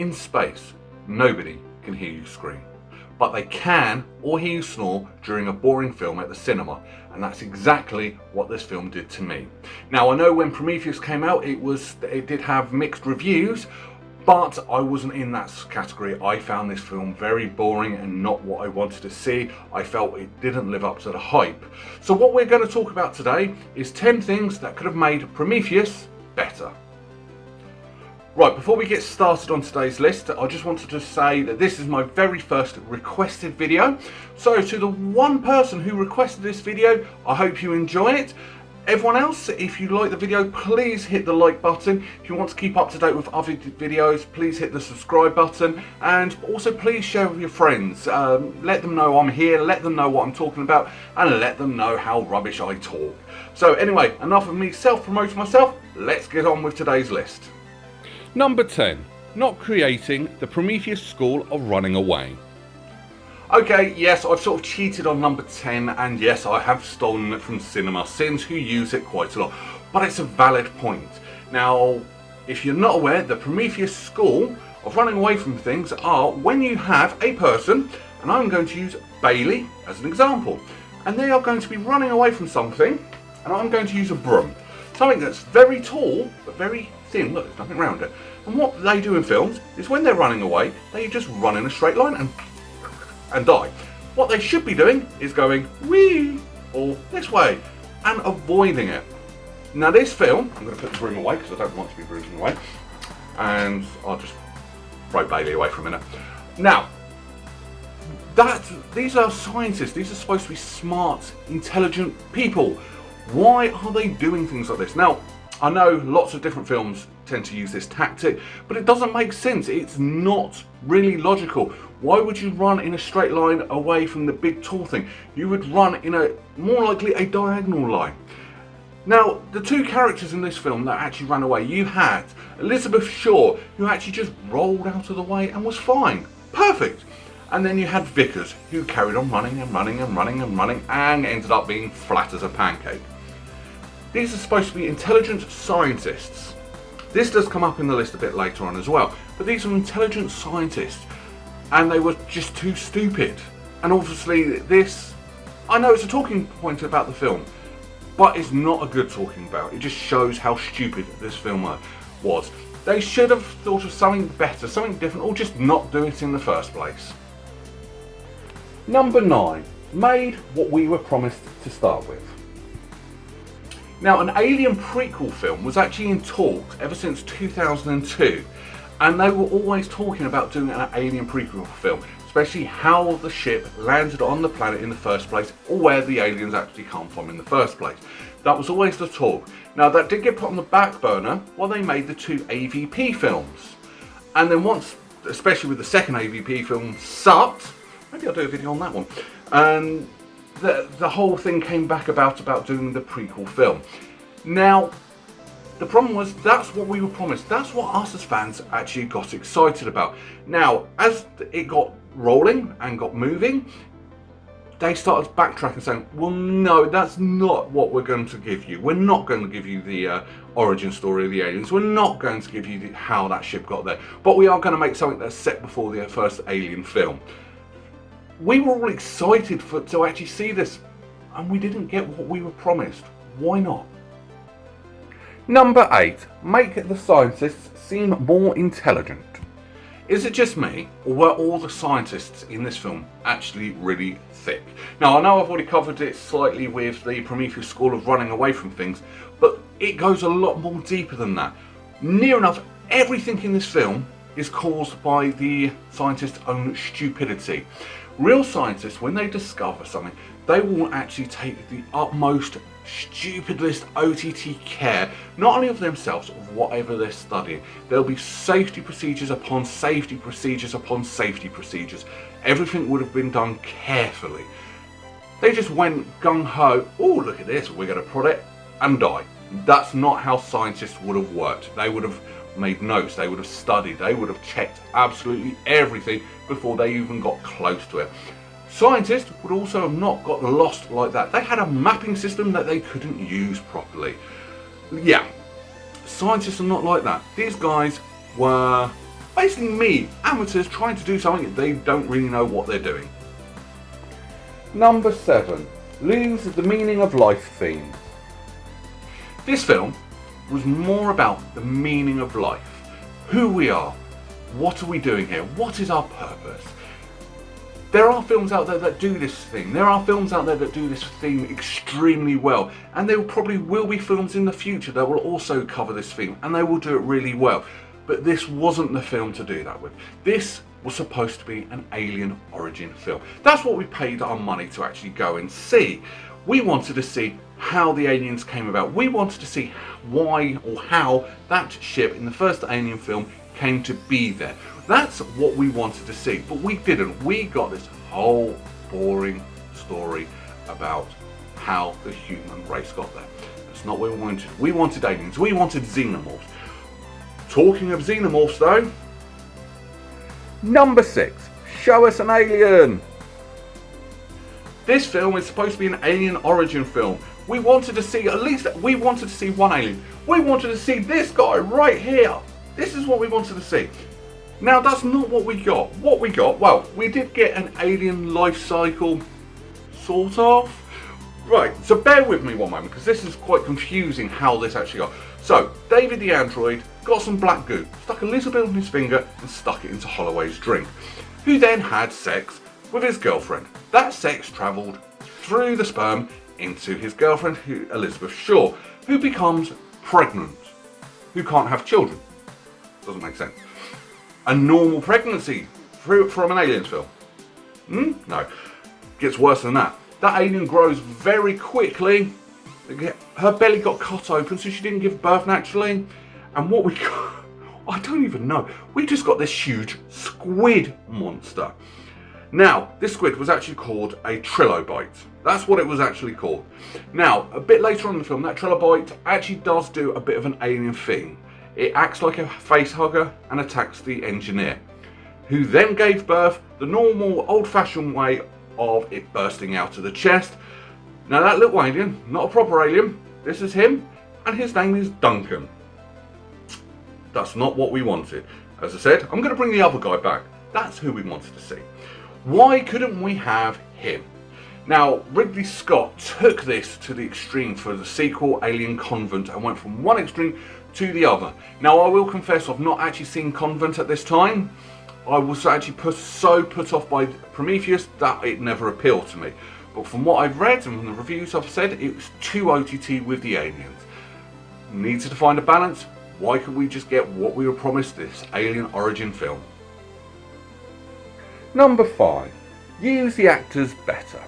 In space, nobody can hear you scream, but they can or hear you snore during a boring film at the cinema, and that's exactly what this film did to me. Now, I know when Prometheus came out, it did have mixed reviews, but I wasn't in that category. I found this film very boring and not what I wanted to see. I felt it didn't live up to the hype. So what we're going to talk about today is 10 things that could have made Prometheus better. Right, before we get started on today's list, I just wanted to say that this is my very first requested video. So to the one person who requested this video, I hope you enjoy it. Everyone else, if you like the video, please hit the like button. If you want to keep up to date with other videos, please hit the subscribe button, and also please share with your friends. Let them know I'm here, let them know what I'm talking about, and let them know how rubbish I talk. So anyway, enough of me self-promoting myself, let's get on with today's list. Number 10. Not creating the Prometheus school of running away. Okay, yes, I've sort of cheated on number 10, and yes, I have stolen it from cinema sins who use it quite a lot, but it's a valid point. Now, if you're not aware, the Prometheus school of running away from things are when you have a person, and I'm going to use Bailey as an example, and they are going to be running away from something, and I'm going to use a broom. Something that's very tall, but very thin. Look, there's nothing around it. And what they do in films is when they're running away, they just run in a straight line and die. What they should be doing is going wee or this way and avoiding it. Now this film, I'm going to put the broom away because I don't want to be brooming away, and I'll just throw Bailey away for a minute. Now, these are scientists, these are supposed to be smart, intelligent people. Why are they doing things like this? Now, I know lots of different films tend to use this tactic, but it doesn't make sense. It's not really logical. Why would you run in a straight line away from the big tall thing? You would run in a more likely a diagonal line. Now, the two characters in this film that actually ran away, you had Elizabeth Shaw, who actually just rolled out of the way and was fine. Perfect. And then you had Vickers, who carried on running and running and running and running and ended up being flat as a pancake. These are supposed to be intelligent scientists. This does come up in the list a bit later on as well, but these are intelligent scientists, and they were just too stupid. And obviously this, I know it's a talking point about the film, but it's not a good talking about. It just shows how stupid this film was. They should have thought of something better, something different, or just not do it in the first place. Number 9. Made what we were promised to start with. Now, an Alien prequel film was actually in talks ever since 2002, and they were always talking about doing an Alien prequel film, especially how the ship landed on the planet in the first place, or where the aliens actually come from in the first place. That was always the talk. Now, that did get put on the back burner while they made the 2 AVP films. And then once, especially with the second AVP film, sucked, maybe I'll do a video on that one, and the whole thing came back about doing the prequel film. Now, the problem was that's what we were promised. That's what us as fans actually got excited about. Now, as it got rolling and got moving, they started backtracking, saying, well, no, that's not what we're going to give you. We're not going to give you the origin story of the aliens. We're not going to give you how that ship got there. But we are going to make something that's set before the first Alien film. We were all excited to actually see this, and we didn't get what we were promised. Why not? Number 8. Make the scientists seem more intelligent. Is it just me, or were all the scientists in this film actually really thick? Now, I know I've already covered it slightly with the Prometheus school of running away from things, but it goes a lot more deeper than that. Near enough, everything in this film is caused by the scientists' own stupidity. Real scientists, when they discover something, they will actually take the utmost stupidest OTT care, not only of themselves, of whatever they're studying. There'll be safety procedures upon safety procedures upon safety procedures. Everything would have been done carefully. They just went gung-ho, oh, look at this, we're going to prod it, and die. That's not how scientists would have worked. They would have made notes, they would have studied, they would have checked absolutely everything before they even got close to it. Scientists would also have not got lost like that. They had a mapping system that they couldn't use properly. Yeah, scientists are not like that. These guys were Basically me, amateurs trying to do something they don't really know what they're doing. Number 7. Lose the meaning of life theme. This film was more about the meaning of life. Who we are. What are we doing here? What is our purpose? There are films out there that do this thing. There are films out there that do this theme extremely well. And there probably will be films in the future that will also cover this theme. And they will do it really well. But this wasn't the film to do that with. This was supposed to be an alien origin film. That's what we paid our money to actually go and see. We wanted to see how the aliens came about. We wanted to see why or how that ship in the first Alien film came to be there. That's what we wanted to see, but we didn't. We got this whole boring story about how the human race got there. That's not what we wanted. We wanted aliens. We wanted xenomorphs. Talking of xenomorphs though, number 6, show us an alien. This film is supposed to be an alien origin film. We wanted to see, at least we wanted to see one alien. We wanted to see this guy right here. This is what we wanted to see. Now that's not what we got. What we got, well, we did get an alien life cycle, sort of. Right, so bear with me one moment because this is quite confusing how this actually got. So, David the android got some black goo, stuck a little bit on his finger and stuck it into Holloway's drink, who then had sex with his girlfriend. That sex travelled through the sperm into his girlfriend, Elizabeth Shaw, who becomes pregnant, who can't have children. Doesn't make sense. A normal pregnancy from an aliens film? No. Gets worse than that. That alien grows very quickly. Her belly got cut open so she didn't give birth naturally. And what we got, I don't even know. We just got this huge squid monster. Now, this squid was actually called a trilobite. That's what it was actually called. Now, a bit later on in the film, that trilobite actually does do a bit of an alien thing. It acts like a face hugger and attacks the engineer, who then gave birth the normal old-fashioned way of it bursting out of the chest. Now that little alien, not a proper alien, this is him, and his name is Duncan. That's not what we wanted. As I said, I'm going to bring the other guy back. That's who we wanted to see. Why couldn't we have him? Now, Ridley Scott took this to the extreme for the sequel, Alien Convent, and went from one extreme to the other. Now, I will confess I've not actually seen Convent at this time. I was actually so put off by Prometheus that it never appealed to me. But from what I've read and from the reviews I've said, it was too OTT with the aliens. Needed to find a balance. Why could we just get what we were promised, this alien origin film? Number 5. Use the actors better.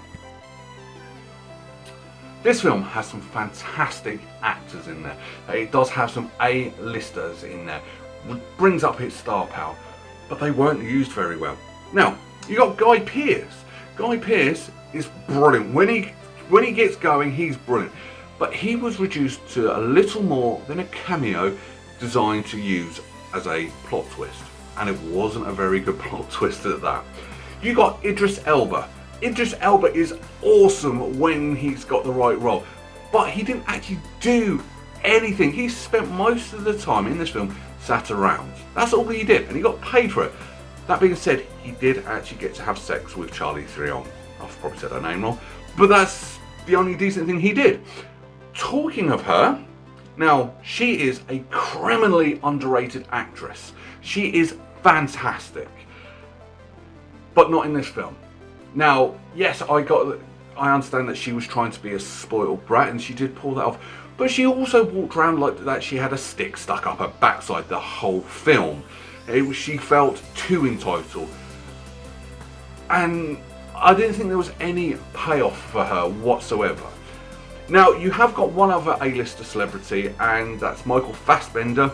This film has some fantastic actors in there. It does have some A-listers in there. It brings up its star power. But they weren't used very well. Now, you got Guy Pearce. Guy Pearce is brilliant. When he gets going, he's brilliant. But he was reduced to a little more than a cameo designed to use as a plot twist. And it wasn't a very good plot twist at that. You got Idris Elba. Idris Elba is awesome when he's got the right role. But he didn't actually do anything. He spent most of the time in this film sat around. That's all he did, and he got paid for it. That being said, he did actually get to have sex with Charlize Theron. I've probably said her name wrong, but that's the only decent thing he did. Talking of her, now she is a criminally underrated actress. She is fantastic, but not in this film. Now, yes, I understand that she was trying to be a spoiled brat, and she did pull that off. But she also walked around like that she had a stick stuck up her backside the whole film. She felt too entitled. And I didn't think there was any payoff for her whatsoever. Now, you have got one other A-lister celebrity, and that's Michael Fassbender,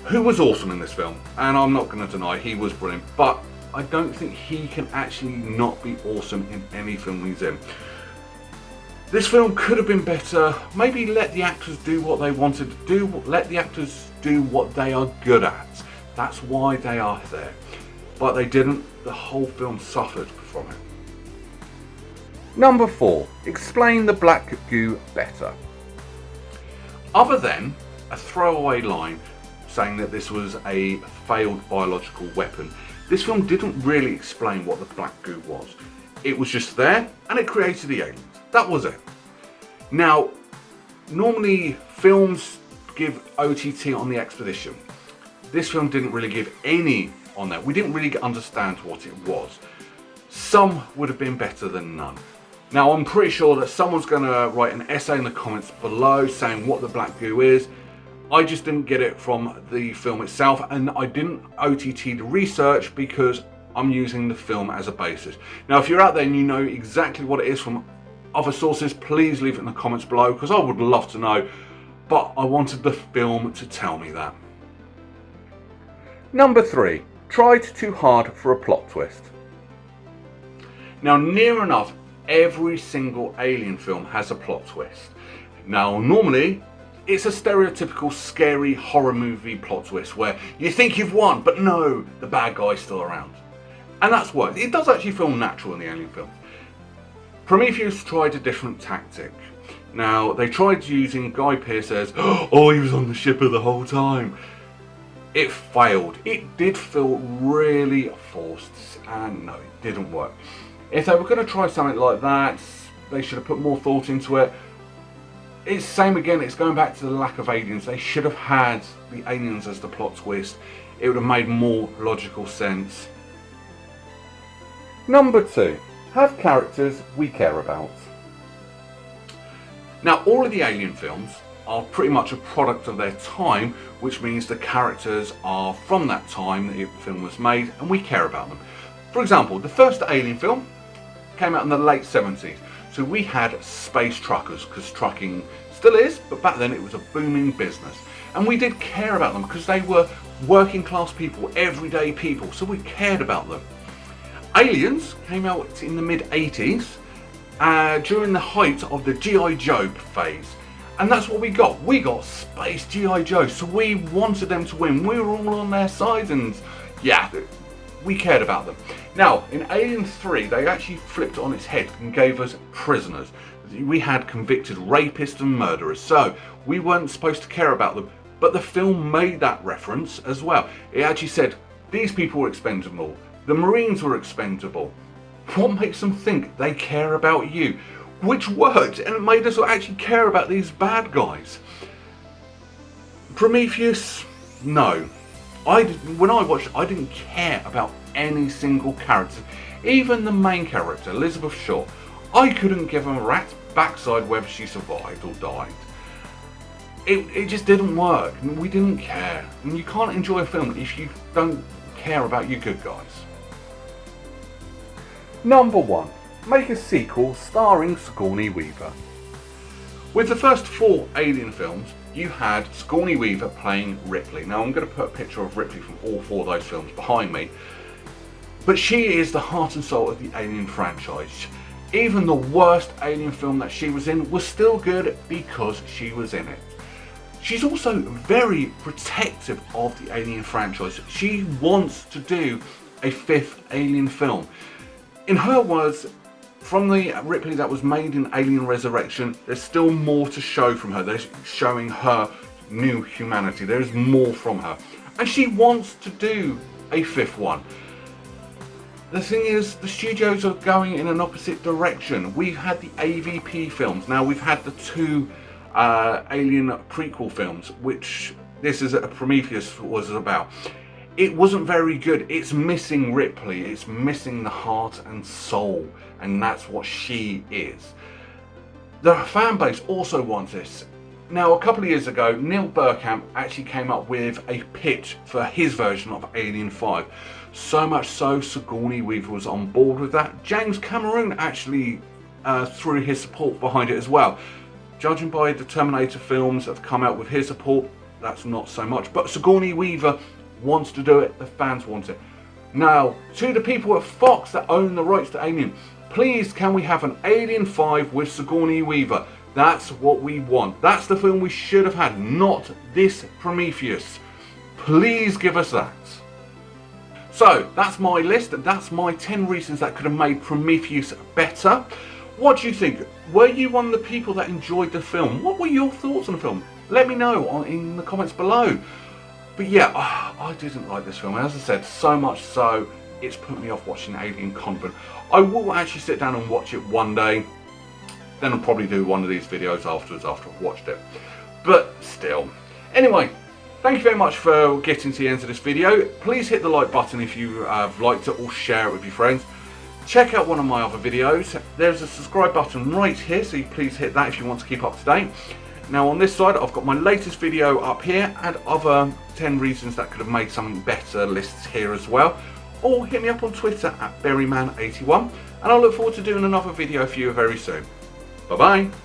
who was awesome in this film. And I'm not going to deny he was brilliant, but I don't think he can actually not be awesome in any film he's in. This film could have been better. Maybe let the actors do what they wanted to do. Let the actors do what they are good at. That's why they are there. But they didn't. The whole film suffered from it. Number 4. Explain the black goo better. Other than a throwaway line saying that this was a failed biological weapon. This film didn't really explain what the black goo was. It was just there and it created the aliens. That was it. Now, normally films give OTT on the exposition. This film didn't really give any on that. We didn't really understand what it was. Some would have been better than none. Now, I'm pretty sure that someone's going to write an essay in the comments below saying what the black goo is. I just didn't get it from the film itself, and I didn't OTT the research because I'm using the film as a basis. Now, if you're out there and you know exactly what it is from other sources, please leave it in the comments below because I would love to know, but I wanted the film to tell me that. Number 3, tried too hard for a plot twist. Now, near enough every single Alien film has a plot twist. Now, normally it's a stereotypical scary horror movie plot twist where you think you've won, but no, the bad guy's still around. And that's why it does actually feel natural in the Alien film. Prometheus tried a different tactic. Now, they tried using Guy Pearce as, oh, he was on the ship the whole time. It failed. It did feel really forced, and no, it didn't work. If they were going to try something like that, they should have put more thought into it. It's same again, it's going back to the lack of aliens. They should have had the aliens as the plot twist. It would have made more logical sense. Number 2, have characters we care about. Now, all of the Alien films are pretty much a product of their time, which means the characters are from that time that the film was made and we care about them. For example, the first Alien film came out in the late 70s. So we had space truckers, because trucking still is, but back then it was a booming business. And we did care about them because they were working class people, everyday people, so we cared about them. Aliens came out in the mid 80s during the height of the G.I. Joe phase. And that's what we got. We got space G.I. Joe, so we wanted them to win. We were all on their side and yeah, we cared about them. Now, in Alien 3, they actually flipped it on its head and gave us prisoners. We had convicted rapists and murderers, so we weren't supposed to care about them. But the film made that reference as well. It actually said, these people were expendable. The Marines were expendable. What makes them think they care about you? Which worked, and it made us actually care about these bad guys. Prometheus, no. When I watched it, I didn't care about any single character. Even the main character, Elizabeth Shaw, I couldn't give a rat's backside whether she survived or died. It just didn't work. We didn't care. And you can't enjoy a film if you don't care about your good guys. Number 1. Make a sequel starring Sigourney Weaver. With the first 4 Alien films, you had Sigourney Weaver playing Ripley. Now I'm going to put a picture of Ripley from all 4 of those films behind me. But she is the heart and soul of the Alien franchise. Even the worst Alien film that she was in was still good because she was in it. She's also very protective of the Alien franchise. She wants to do a 5th Alien film. In her words, from the Ripley that was made in Alien Resurrection, there's still more to show from her. They're showing her new humanity. There's more from her. And she wants to do a 5th one. The thing is, the studios are going in an opposite direction. We've had the AVP films. Now we've had the 2 Alien prequel films, which this is a Prometheus was about. It wasn't very good. It's missing Ripley. It's missing the heart and soul, and that's what she is. The fan base also wants this. Now, a couple of years ago, Neil Blomkamp actually came up with a pitch for his version of Alien 5. So much so, Sigourney Weaver was on board with that. James Cameron actually threw his support behind it as well. Judging by the Terminator films that have come out with his support, that's not so much. But Sigourney Weaver wants to do it, the fans want it. Now, to the people at Fox that own the rights to Alien, please can we have an Alien 5 with Sigourney Weaver? That's what we want. That's the film we should have had, not this Prometheus. Please give us that. So, that's my list. That's my 10 reasons that could have made Prometheus better. What do you think? Were you one of the people that enjoyed the film? What were your thoughts on the film? Let me know in the comments below. But yeah, I didn't like this film. As I said, so much so, it's put me off watching Alien Covenant. I will actually sit down and watch it one day. Then I'll probably do one of these videos afterwards after I've watched it. But still. Anyway, thank you very much for getting to the end of this video. Please hit the like button if you have liked it, or share it with your friends. Check out one of my other videos. There's a subscribe button right here, so you please hit that if you want to keep up to date. Now on this side, I've got my latest video up here and other 10 reasons that could have made something better lists here as well. Or hit me up on Twitter at Berryman81, and I look forward to doing another video for you very soon. Bye bye.